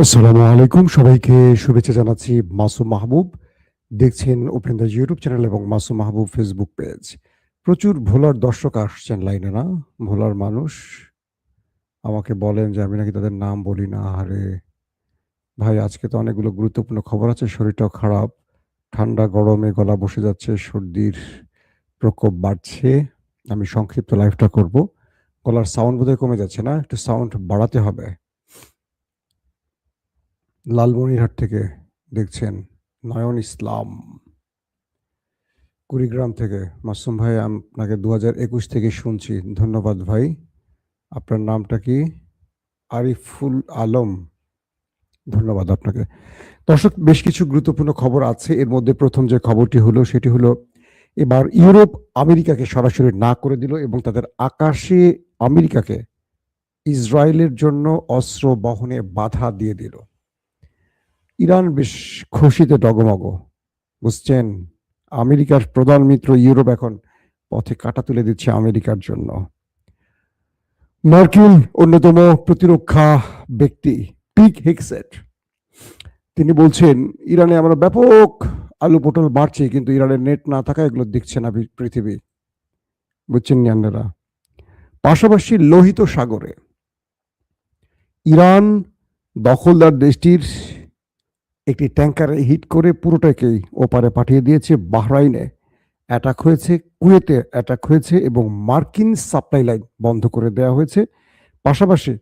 আসসালামু আলাইকুম, সবাইকে শুভেচ্ছা জানাচ্ছি। মাসুম মাহবুব দেখছেন ওপেন দ্য ইউটিউব চ্যানেল এবং মাসুম মাহবুব ফেসবুক পেজ। প্রচুর ভোলার দর্শক আসছেন লাইনে, না? ভোলার মানুষ আমাকে বলেন যে আমি নাকি তাদের নাম বলি না। আরে ভাই, আজকে তো অনেকগুলো গুরুত্বপূর্ণ খবর আছে। শরীরটাও খারাপ, ঠান্ডা গরমে গলা বসে যাচ্ছে, সর্দির প্রকোপ বাড়ছে। আমি সংক্ষিপ্ত লাইভটা করব। গলার সাউন্ড বোধহয় কমে যাচ্ছে, না? একটু সাউন্ড বাড়াতে হবে। লালমনিরহাট থেকে দেখছেন নয়ন ইসলাম, কুড়িগ্রাম থেকে মাসুম ভাই, আপনাকে 2021 থেকে শুনছি। ধন্যবাদ ভাই। আপনার নামটা কি? আরিফুল আলম, ধন্যবাদ আপনাকে। দর্শক, বেশ কিছু গুরুত্বপূর্ণ খবর আছে। এর মধ্যে প্রথম যে খবরটি হলো সেটি হলো, এবার ইউরোপ আমেরিকাকে সরাসরি না করে দিল এবং তাদের আকাশে আমেরিকাকে ইসরায়েলের জন্য অস্ত্র বহনে বাধা দিয়ে দিল। ইরান বেশ খুশিতে ডগমগ, বুঝছেন? আমেরিকার প্রধান মিত্র ইউরোপ এখন পথে কাঁটা তুলে দিচ্ছে আমেরিকার জন্য। মার্কিন অন্যতম প্রতিরক্ষা ব্যক্তি পিট হেগসেট, তিনি বলছেন ইরানে আমরা ব্যাপক আলু পটল বাড়ছে, কিন্তু ইরানের নেট না থাকা এগুলো দেখছে না পৃথিবী, বুঝছেন নিয়ান্ডারা। পাশাপাশি লোহিত সাগরে ইরান দখলদার দেশটির একটি ট্যাঙ্কারে হিট করে পুরোটাকেই ওপারে পাঠিয়ে দিয়েছে। বাহরাইনে অ্যাটাক হয়েছে, কুয়েতে অ্যাটাক হয়েছে এবং মার্কিন সাপ্লাই লাইন বন্ধ করে দেওয়া হয়েছে। পাশাপাশি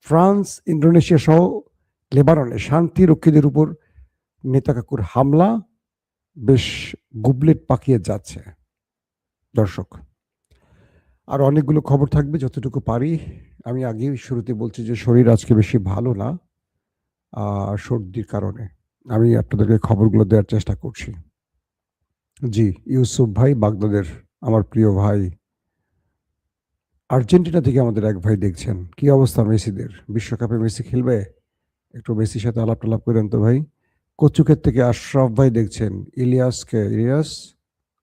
ফ্রান্স, ইন্দোনেশিয়া সহ লেবাননে শান্তিরক্ষীদের উপর নেতাকাকুর হামলা বেশ গুবলেট পাকিয়ে যাচ্ছে। দর্শক, আর অনেকগুলো খবর থাকবে যতটুকু পারি। আমি আগেই শুরুতে বলছি যে শরীর আজকে বেশি ভালো না, সর্দির কারণে। আমি আপনাদেরকে খবরগুলো দেওয়ার চেষ্টা করছি। জি, ইউসুফ ভাই বাগদাদের, আমার প্রিয় ভাই। আর্জেন্টিনা থেকে আমাদের এক ভাই দেখছেন। কি অবস্থা মেসিদের? বিশ্বকাপে মেসি খেলবে? একটু মেসির সাথে আলাপ টালাপ করেন তো ভাই। কচুক্ষেত থেকে আশরাফ ভাই দেখছেন। ইলিয়াসকে, ইলিয়াস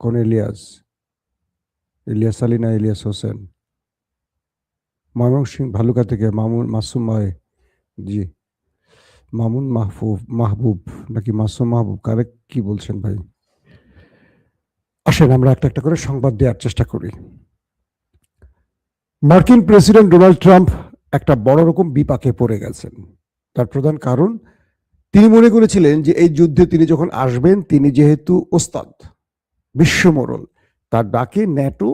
কোন ইলিয়াস? ইলিয়াস আলী না ইলিয়াস হোসেন? ময়মনসিংহ ভালুকা থেকে মামুন মাসুম ভাই। জি, মামুন মাহবুব নাকি মাসুম মাহবুব, কারেক্ট কি বলছেন ভাই? আসেন আমরা একটা একটা করে সংবাদ দেওয়ার চেষ্টা করি। মার্কিন প্রেসিডেন্ট ডোনাল্ড ট্রাম্প একটা বড় রকম বিপাকে পড়ে গেছেন। তার প্রধান কারণ, তিনি মনে করেছিলেন যে এই যুদ্ধে তিনি যখন আসবেন, তিনি যেহেতু ওস্তাদ, বিশ্বমোড়ল, তার ডাকে ন্যাটো,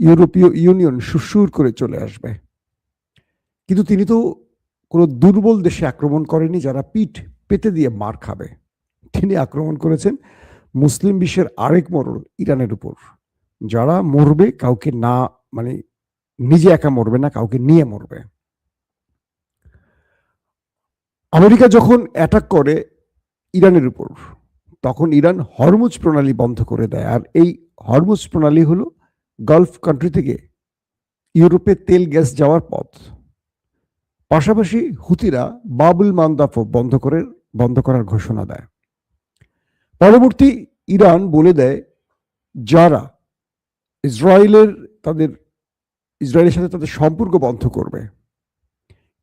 ইউরোপীয় ইউনিয়ন সুরসুর করে চলে আসবে। কিন্তু তিনি তো কোনো দুর্বল দেশে আক্রমণ করেনি যারা পিঠ পেতে দিয়ে মার খাবে। তিনি আক্রমণ করেছেন মুসলিম বিশ্বের আরেক মোড়ল ইরানের উপর, যারা মরবে কাউকে না, মানে নিজে একা মরবে না, কাউকে নিয়ে মরবে। আমেরিকা যখন অ্যাটাক করে ইরানের উপর, তখন ইরান হরমুজ প্রণালী বন্ধ করে দেয়। আর এই হরমুজ প্রণালী হলো গালফ কান্ট্রি থেকে ইউরোপে তেল গ্যাস যাওয়ার পথ। পাশাপাশি হুতিরা বাবুল মান্দাফও বন্ধ করার ঘোষণা দেয়। পরবর্তী ইরান বলে দেয়, যারা ইসরায়েলের সাথে তাদের সম্পর্ক বন্ধ করবে,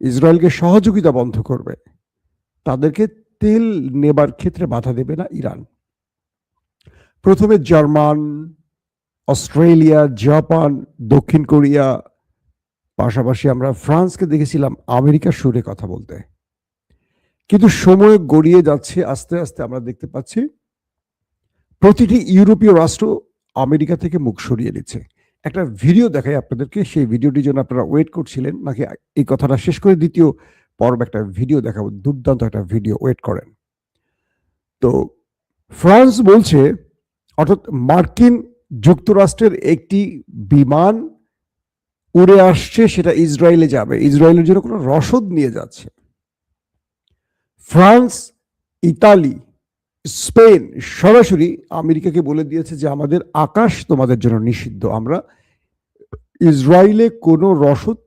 ইসরায়েলকে সহযোগিতা বন্ধ করবে, তাদেরকে তেল নেবার ক্ষেত্রে বাধা দেবে না ইরান। প্রথমে জার্মান, অস্ট্রেলিয়া, জাপান, দক্ষিণ কোরিয়া, পাশাপাশি আমরা ফ্রান্সকে দেখেছিলাম আমেরিকার সুরে কথা বলতে। কিন্তু সময় গড়িয়ে যাচ্ছে, আস্তে আস্তে আমরা দেখতে পাচ্ছি প্রতিটি ইউরোপীয় রাষ্ট্র আমেরিকা থেকে মুখ সরিয়ে নিচ্ছে। একটা ভিডিও দেখাই আপনাদেরকে, সেই ভিডিওটির জন্য আপনারা ওয়েট করছিলেন নাকি? এই কথাটা শেষ করে দ্বিতীয় পর্ব একটা ভিডিও দেখাবো, দুর্দান্ত একটা ভিডিও, ওয়েট করেন। তো ফ্রান্স বলছে, অর্থাৎ মার্কিন যুক্তরাষ্ট্রের একটি বিমান উড়ে আসছে, সেটা ইসরায়েলে যাবে, ইসরায়েলের জন্য কোনো রসদ নিয়ে যাচ্ছে। ফ্রান্স, ইতালি, স্পেন সরাসরি আমেরিকাকে বলে দিয়েছে যে আমাদের আকাশ তোমাদের জন্য নিষিদ্ধ, আমরা ইসরায়েলে কোনো রসদ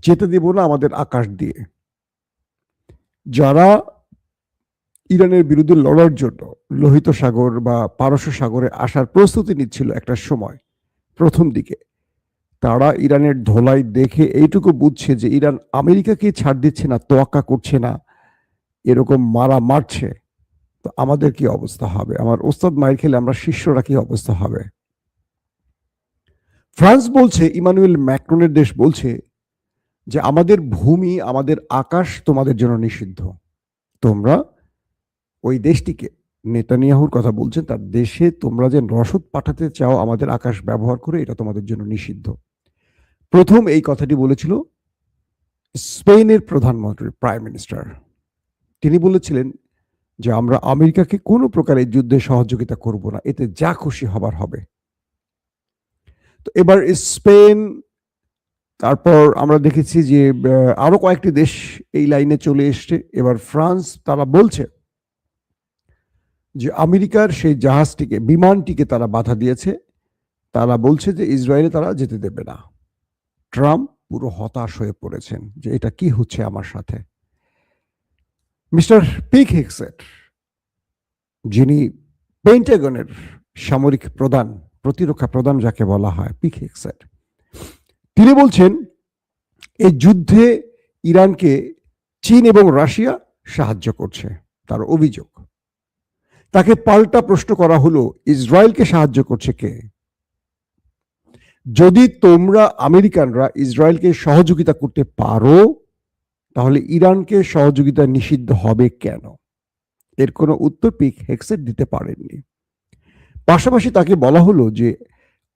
যেতে দেব না আমাদের আকাশ দিয়ে। যারা ইরানের বিরুদ্ধে লড়ার জন্য লোহিত সাগর বা পারস্য সাগরে আসার প্রস্তুতি নিচ্ছিল একটা সময় প্রথম দিকে, তারা ইরানের ধোলাই দেখে এইটুকু বুঝছে যে ইরান আমেরিকাকে ছাড় দিচ্ছে না, তোয়াক্কা করছে না, এরকম মারছে, তো আমাদের কি অবস্থা হবে? আমার ওস্তাদ মাইর খেলে আমরা শিষ্যরা কি অবস্থা হবে? ফ্রান্স বলছে, ইমানুয়েল ম্যাক্রনের দেশ বলছে যে আমাদের ভূমি, আমাদের আকাশ তোমাদের জন্য নিষিদ্ধ। তোমরা ওই দেশটিকে, নেতানিয়াহুর কথা বলছেন, তার দেশে তোমরা যে রসদ পাঠাতে চাও আমাদের আকাশ ব্যবহার করে, এটা তোমাদের জন্য নিষিদ্ধ। প্রথম এই কথাটি বলেছিল স্পেনের প্রধানমন্ত্রী, প্রাইম মিনিস্টার। তিনি বলেছিলেন যে আমরা আমেরিকাকে কোনো প্রকারের যুদ্ধে সহযোগিতা করব না, এতে যা খুশি হবার হবে। তো এবার স্পেন, তারপর আমরা দেখেছি যে আরো কয়েকটি দেশ এই লাইনে চলে এসছে। এবার ফ্রান্স, তারা বলছে যে আমেরিকার সেই জাহাজটিকে, বিমানটিকে তারা বাধা দিয়েছে। তারা বলছে যে ইসরায়েলে তারা যেতে দেবে না। ট্রাম্প পুরো হতাশ হয়ে পড়েছেন যে এটা কি হচ্ছে আমার সাথে। মিস্টার পিক হেক্সেট, যিনি পেন্টাগনের সামরিক প্রধান, প্রতিরক্ষা প্রধান যাকে বলা হয়, পিক হেক্সেট, তিনি বলছেন এই যুদ্ধে ইরানকে চীন এবং রাশিয়া সাহায্য করছে, তার অভিযোগ। তাকে পাল্টা প্রশ্ন করা হলো, ইসরায়েলকে সাহায্য করছে কে? যদি তোমরা আমেরিকানরা ইসরায়েলকে সহযোগিতা করতে পারো, তাহলে ইরানকে সহযোগিতা নিষিদ্ধ হবে কেন? এর কোনো উত্তর পিক হেক্সেট দিতে পারেননি। পাশাপাশি তাকে বলা হলো যে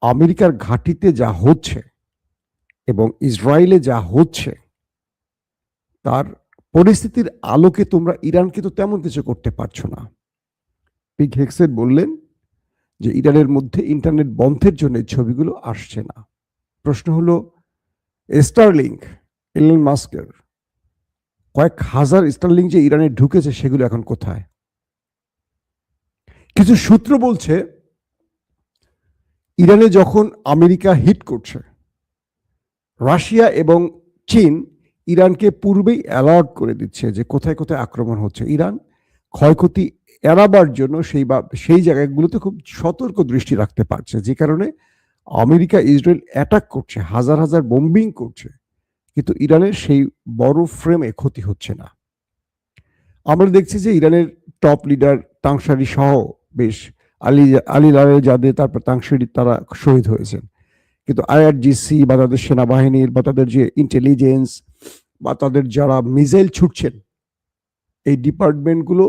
আমেরিকার ঘাঁটিতে যা হচ্ছে এবং ইসরায়েলে যা হচ্ছে, তার পরিস্থিতির আলোকে তোমরা ইরানকে তো তেমন কিছু করতে পারছো না। পিক হেক্সেট বললেন যে ইরানের মধ্যে ইন্টারনেট বন্ধের জন্য ছবিগুলো আসছে না। প্রশ্ন হলো, স্টারলিংক, এলন মাস্কের কয়েক হাজার স্টারলিংক যে ইরানে ঢুকেছে, সেগুলো এখন কোথায়? কিছু সূত্র বলছে ইরানে যখন আমেরিকা হিট করছে, রাশিয়া এবং চীন ইরানকে পূর্বেই অ্যালার্ট করে দিচ্ছে যে কোথায় কোথায় আক্রমণ হচ্ছে। ইরান ক্ষয়ক্ষতি এড়াবার জন্য সেই জায়গাগুলোতে খুব সতর্ক দৃষ্টি রাখতে পারছে, যে কারণে আমেরিকা ইসরায়েল অ্যাটাক করছে, হাজার হাজার বোম্বিং করছে, কিন্তু ইরানের সেই বড় ফ্রেমে ক্ষতি হচ্ছে না। আমরা দেখছি যে ইরানের টপ লিডার তাংসারি সহ বেশ আলী লারেজাদে, তারপর তাংসারি, তারা শহীদ হয়েছেন। কিন্তু আইআরজিসি বা তাদের সেনাবাহিনীর বা তাদের যে ইন্টেলিজেন্স বা তাদের যারা মিসাইল ছুটছেন, এই ডিপার্টমেন্টগুলো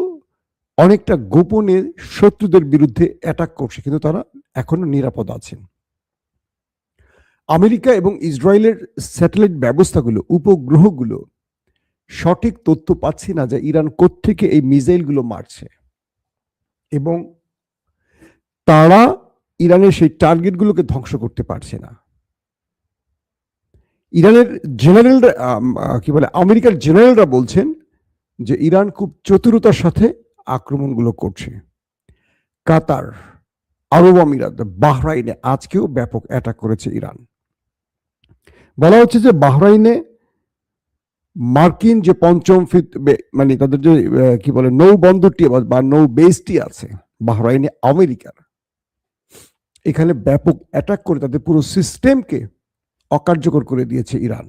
অনেকটা গোপনে শত্রুদের বিরুদ্ধে অ্যাটাক করছে, কিন্তু তারা এখনো নিরাপদ আছেন। আমেরিকা এবং ইসরায়েলের স্যাটেলাইট ব্যবস্থাগুলো, উপগ্রহগুলো সঠিক তথ্য পাচ্ছি না যে ইরান কোত্থেকে এই মিসাইলগুলো মারছে, এবং তারা ইরানের সেই টার্গেটগুলোকে ধ্বংস করতে পারছে না। ইরানের জেনারেলরা, কি বলে, আমেরিকার জেনারেলরা বলছেন যে ইরান খুব চতুরতার সাথে আক্রমণগুলো করছে। কাতার, আরব আমিরাত, বাহরাইনে আজকেও ব্যাপক অ্যাটাক করেছে ইরান। বলা হচ্ছে যে বাহরাইনে মার্কিন যে পঞ্চম মানে তাদের যে কি বলে নৌ বন্দরটি বা নৌ বেসটি আছে বাহরাইনে আমেরিকার, এখানে ব্যাপক অ্যাটাক করে তাদের পুরো সিস্টেমকে অকার্যকর করে দিয়েছে ইরান।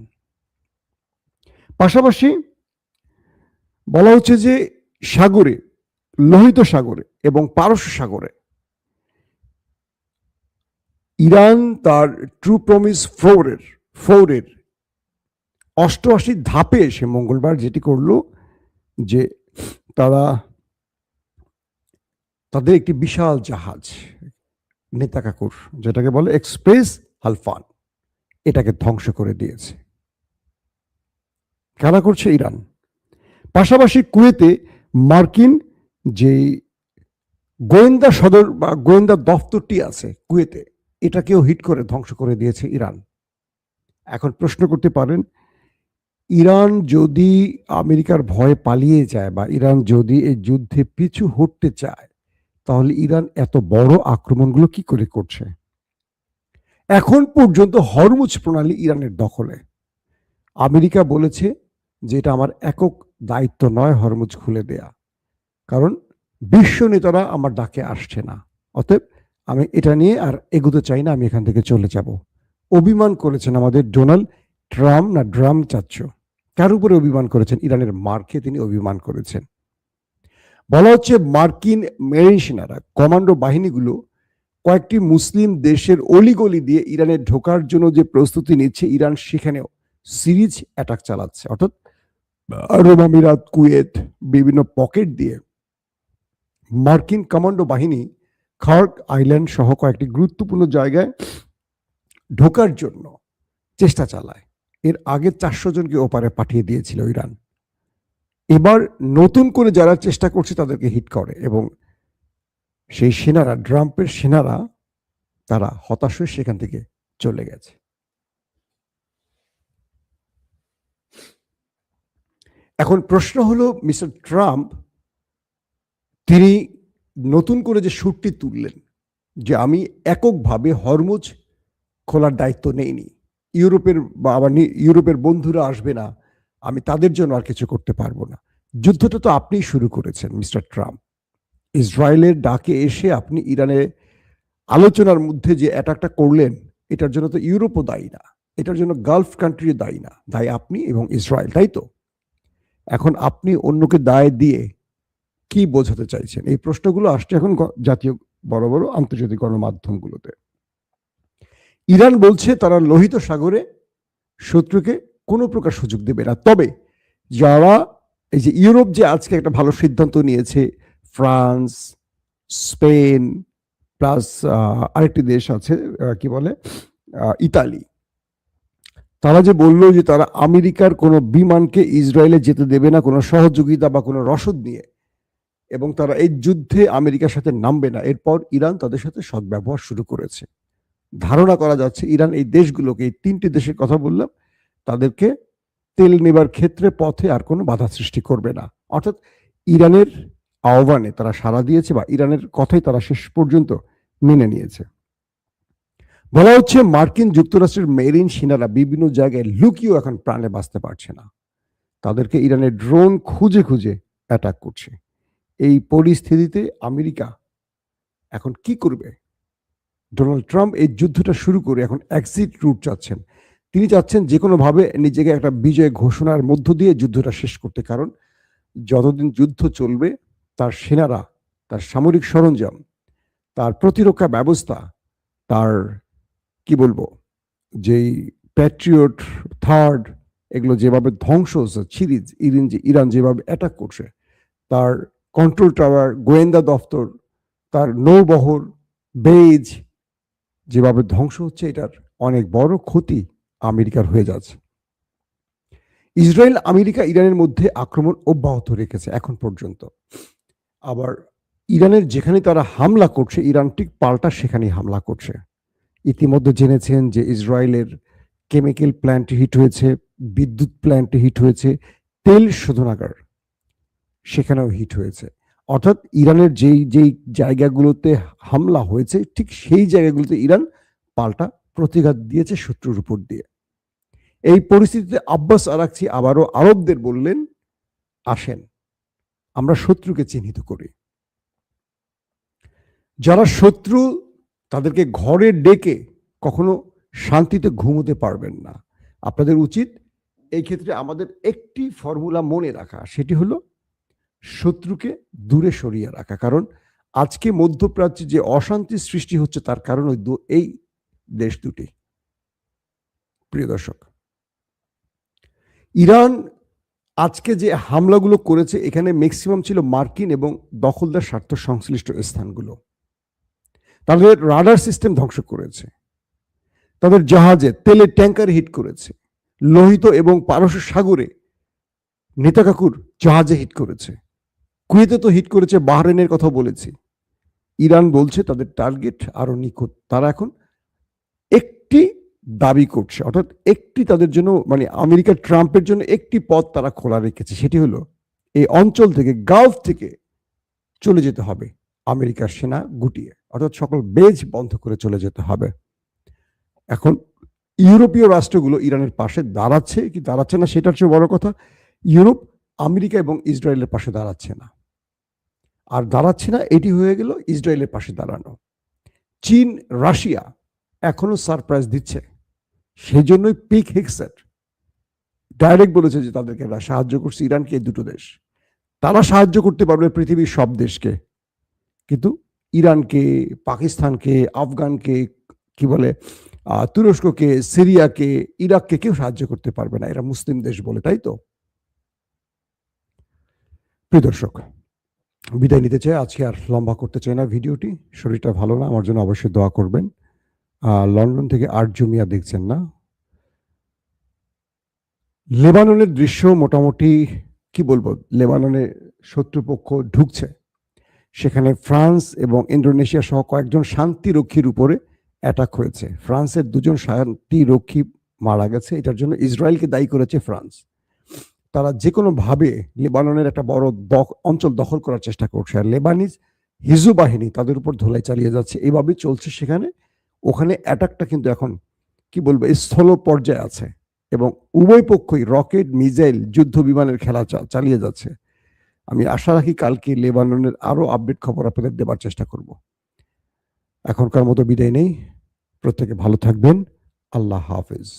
পাশাপাশি বলা হচ্ছে যে সাগরে, লোহিত সাগরে এবং পারস্য সাগরে ইরান তার ট্রু প্রমিস 4-এর 88 ধাপে এসে মঙ্গলবার যেটি করলো, যে তারা তাদের একটি বিশাল জাহাজ, নেতা কাকুর যেটাকে বলে এক্সপ্রেস হালফান, এটাকে ধ্বংস করে দিয়েছে। কারা করছে? ইরান। পাশাপাশি কুয়েতে মার্কিন যে গোয়েন্দা সদর বা গোয়েন্দা দপ্তরটি আছে কুয়েতে, এটাকেও হিট করে ধ্বংস করে দিয়েছে ইরান। এখন প্রশ্ন করতে পারেন, ইরান যদি আমেরিকার ভয়ে পালিয়ে যায় বা ইরান যদি এই যুদ্ধে পিছু হটতে চায়, তাহলে ইরান এত বড় আক্রমণগুলো কি করে করছে? এখন পর্যন্ত হরমুজ প্রণালী ইরানের দখলে। আমেরিকা বলেছে যে এটা আমার একক দায়িত্ব নয় হরমুজ খুলে দেয়া, কারণ বিশ্ব নেতারা আমার ডাকে আসছে না, অতএব আমি এটা নিয়ে আর এগোতে চাই না, আমি এখান থেকে চলে যাব। অভিমান করেছেন আমাদের ডোনাল্ড ট্রাম্প, না ড্রাম চাচ্ছ, কার উপরে অভিমান করেছেন? ইরানের মার্কে তিনি অভিমান করেছেন। বলা হচ্ছে মার্কিন মেরিন সেনারা কমান্ডো বাহিনীগুলো কয়েকটি মুসলিম দেশের অলিগলি দিয়ে ইরানে ঢোকার জন্য যে প্রস্তুতি নিচ্ছে, ইরান সেখানেও সিরিজ অ্যাটাক চালাচ্ছে। অর্থাৎ আরব আমিরাত, কুয়েত, বিভিন্ন পকেট দিয়ে মার্কিন কমান্ডো বাহিনী খার্ক আইল্যান্ড সহ কয়েকটি গুরুত্বপূর্ণ জায়গায় ঢোকার জন্য চেষ্টা চালায়। এর আগে 400 জনকে ওপারে পাঠিয়ে দিয়েছিল ইরান। এবার নতুন করে যারা চেষ্টা করছে তাদেরকে হিট করে, এবং সেই সেনারা, ট্রাম্পের সেনারা, তারা হতাশ হয়ে সেখান থেকে চলে গেছে। এখন প্রশ্ন হলো, মিস্টার ট্রাম্প তিনি নতুন করে যে সুরটি তুললেন যে আমি এককভাবে হরমুজ খোলার দায়িত্ব নেইনি, ইউরোপের বন্ধুরা আসবে না, আমি তাদের জন্য আর কিছু করতে পারবো না। যুদ্ধটা তো আপনিই শুরু করেছেন মিস্টার ট্রাম্প। ইসরায়েলের ডাকে এসে আপনি ইরানের আলোচনার মধ্যে যে অ্যাটাকটা করলেন, এটার জন্য তো ইউরোপও দায়ী না, এটার জন্য গালফ কান্ট্রি দায়ী না, দায়ী আপনি এবং ইসরায়েল, তাই তো? এখন আপনি অন্যকে দায় দিয়ে কি বোঝাতে চাইছেন? এই প্রশ্নগুলো আসছে এখন জাতীয় বড় বড় আন্তর্জাতিক গণমাধ্যমগুলোতে। ইরান বলছে তারা লোহিত সাগরে শত্রুকে কোনো প্রকার সুযোগ দেবে না। তবে যারা, এই যে ইউরোপ যে আজকে একটা ভালো সিদ্ধান্ত নিয়েছে, ফ্রান্স, স্পেন, প্লাস আরেকটি দেশ আছে কি বলে ইতালি, তারা যে বললো যে তারা আমেরিকার কোনো বিমানকে ইসরায়েলে যেতে দেবে না কোনো সহযোগিতা বা কোনো রসদ নিয়ে, এবং তারা এই যুদ্ধে আমেরিকার সাথে নামবে না। এরপর ইরান তাদের সাথে সদ্ব্যবহার শুরু করেছে। ধারণা করা যাচ্ছে ইরান এই দেশগুলোকে, এই 3টি দেশের কথা বললাম, তাদেরকে তেল নেবার ক্ষেত্রে পথে আর কোনো বাধা সৃষ্টি করবে না। অর্থাৎ ইরানের আহ্বানে তারা সাড়া দিয়েছে, বা ইরানের কথাই তারা শেষ পর্যন্ত মেনে নিয়েছে। বলা হচ্ছে মার্কিন যুক্তরাষ্ট্রের মেরিন সেনারা বিভিন্ন জায়গায় লুকিয়েও এখন প্রাণে বাঁচতে পারছে না, তাদেরকে ইরানের ড্রোন খুঁজে খুঁজে অ্যাটাক করছে। এই পরিস্থিতিতে আমেরিকা এখন কি করবে? ডোনাল্ড ট্রাম্প এই যুদ্ধটা শুরু করে এখন এক্সিট রুট চাচ্ছেন। তিনি চাচ্ছেন যে কোনোভাবে নিজেকে একটা বিজয় ঘোষণার মধ্য দিয়ে যুদ্ধটা শেষ করতে, কারণ যতদিন যুদ্ধ চলবে তার সেনারা, তার সামরিক সরঞ্জাম, তার প্রতিরক্ষা ব্যবস্থা, তার কি বলবো, যেই প্যাট্রিয়ট থার্ড, এগুলো যেভাবে ধ্বংস হচ্ছে, ইরান যেভাবে অ্যাটাক করছে, তার কন্ট্রোল টাওয়ার, গোয়েন্দা দপ্তর, তার নৌবহর, বেজ যেভাবে ধ্বংস হচ্ছে, এটার অনেক বড় ক্ষতি আমেরিকার হয়ে যাচ্ছে। ইসরায়েল, আমেরিকা, ইরানের মধ্যে আক্রমণ অব্যাহত রেখেছে এখন পর্যন্ত। আবার ইরানের যেখানে তারা হামলা করছে, ইরান ঠিক পাল্টা সেখানেই হামলা করছে। ইতিমধ্যে জেনেছেন যে ইসরায়েলের কেমিক্যাল প্ল্যান্ট হিট হয়েছে, বিদ্যুৎ প্ল্যান্ট হিট হয়েছে, তেল শোধনাগার সেখানেও হিট হয়েছে। অর্থাৎ ইরানের যেই যেই জায়গাগুলোতে হামলা হয়েছে, ঠিক সেই জায়গাগুলোতে ইরান পাল্টা প্রতিঘাত দিয়েছে শত্রুর উপর দিয়ে। এই পরিস্থিতিতে আব্বাস আরাকচি আবারও আরবদের বললেন, আসেন আমরা শত্রুকে চিহ্নিত করি। যারা শত্রু তাদেরকে ঘরে ডেকে কখনো শান্তিতে ঘুমোতে পারবেন না। আপনাদের উচিত এই ক্ষেত্রে আমাদের একটি ফর্মুলা মনে রাখা, সেটি হলো শত্রুকে দূরে সরিয়ে রাখা। কারণ আজকে মধ্যপ্রাচ্যে যে অশান্তির সৃষ্টি হচ্ছে তার কারণ এই দেশ দুটি। প্রিয় দর্শক, ইরান আজকে যে হামলাগুলো করেছে, এখানে ম্যাক্সিমাম ছিল মার্কিন এবং দখলদার স্বার্থ সংশ্লিষ্ট স্থানগুলো। তাদের রাডার সিস্টেম ধ্বংস করেছে, তাদের জাহাজে তেলের ট্যাঙ্কার হিট করেছে, লোহিত এবং পারস্য সাগরে নেতাকাকুর জাহাজে হিট করেছে, কুয়েতে তো হিট করেছে, বাহরাইনের কথা বলেছি। ইরান বলছে তাদের টার্গেট আরো নিখুঁত। তারা এখন একটি দাবি করছে, অর্থাৎ একটি তাদের জন্য, মানে আমেরিকা ট্রাম্পের জন্য একটি পথ তারা খোলা রেখেছে, সেটি হলো এই অঞ্চল থেকে, গালফ থেকে চলে যেতে হবে আমেরিকার সেনা গুটিয়ে, অর্থাৎ সকল বেজ বন্ধ করে চলে যেতে হবে। এখন ইউরোপীয় রাষ্ট্রগুলো ইরানের পাশে দাঁড়াচ্ছে কি দাঁড়াচ্ছে না সেটার চেয়ে বড় কথা, ইউরোপ আমেরিকা এবং ইসরায়েলের পাশে দাঁড়াচ্ছে না। আর দাঁড়াচ্ছে না, এটি হয়ে গেল ইসরায়েলের পাশে দাঁড়ানো। চীন, রাশিয়া এখনো সারপ্রাইজ দিচ্ছে। সেই জন্যই পিক হেক্সেট ডাইরেক্ট বলেছে যে তাদেরকে সাহায্য করছে ইরানকে এই দুটো দেশ। তারা সাহায্য করতে পারবে পৃথিবীর সব দেশকে, কিন্তু ইরানকে, পাকিস্তানকে, আফগানকে, কি বলে তুরস্ককে, সিরিয়াকে, ইরাককে কেউ সাহায্য করতে পারবে না, এরা মুসলিম দেশ বলে, তাই তো? প্রিয় দর্শক, বিদায় নিতে চাই, আজকে আর লম্বা করতে চাই না ভিডিওটি, শরীরটা ভালো না, আমার জন্য অবশ্যই দোয়া করবেন। লন্ডন থেকে আরজু মিয়া দেখছেন না? লেবাননের দৃশ্য মোটামুটি কি বলবো, লেবাননে শত্রুপক্ষ ঢুকছে, সেখানে ফ্রান্স এবং ইন্দোনেশিয়া সহ কয়েকজন শান্তিরক্ষীর উপরে অ্যাটাক হয়েছে, ফ্রান্সের 2জন শান্তিরক্ষী মারা গেছে, এটার জন্য ইসরায়েলকে দায়ী করেছে ফ্রান্স। তারা যে কোনো ভাবে লেবাননের একটা বড় অঞ্চল দখল করার চেষ্টা করছে, আর লেবানিজ হিজু বাহিনী তাদের উপর ধোলাই চালিয়ে যাচ্ছে, এভাবেই চলছে সেখানে। ওখানে অ্যাটাকটা কিন্তু এখন কি বলবো স্থল পর্যায়ে আছে, এবং উভয় পক্ষই রকেট, মিসাইল, যুদ্ধ বিমানের খেলা চালিয়ে যাচ্ছে। আমি আশা রাখি কালকে লেবাননের আরো আপডেট খবর আপনাদের দেবার চেষ্টা করব। এখনকার মতো বিদায় নেই, প্রত্যেকে ভালো থাকবেন, আল্লাহ হাফেজ।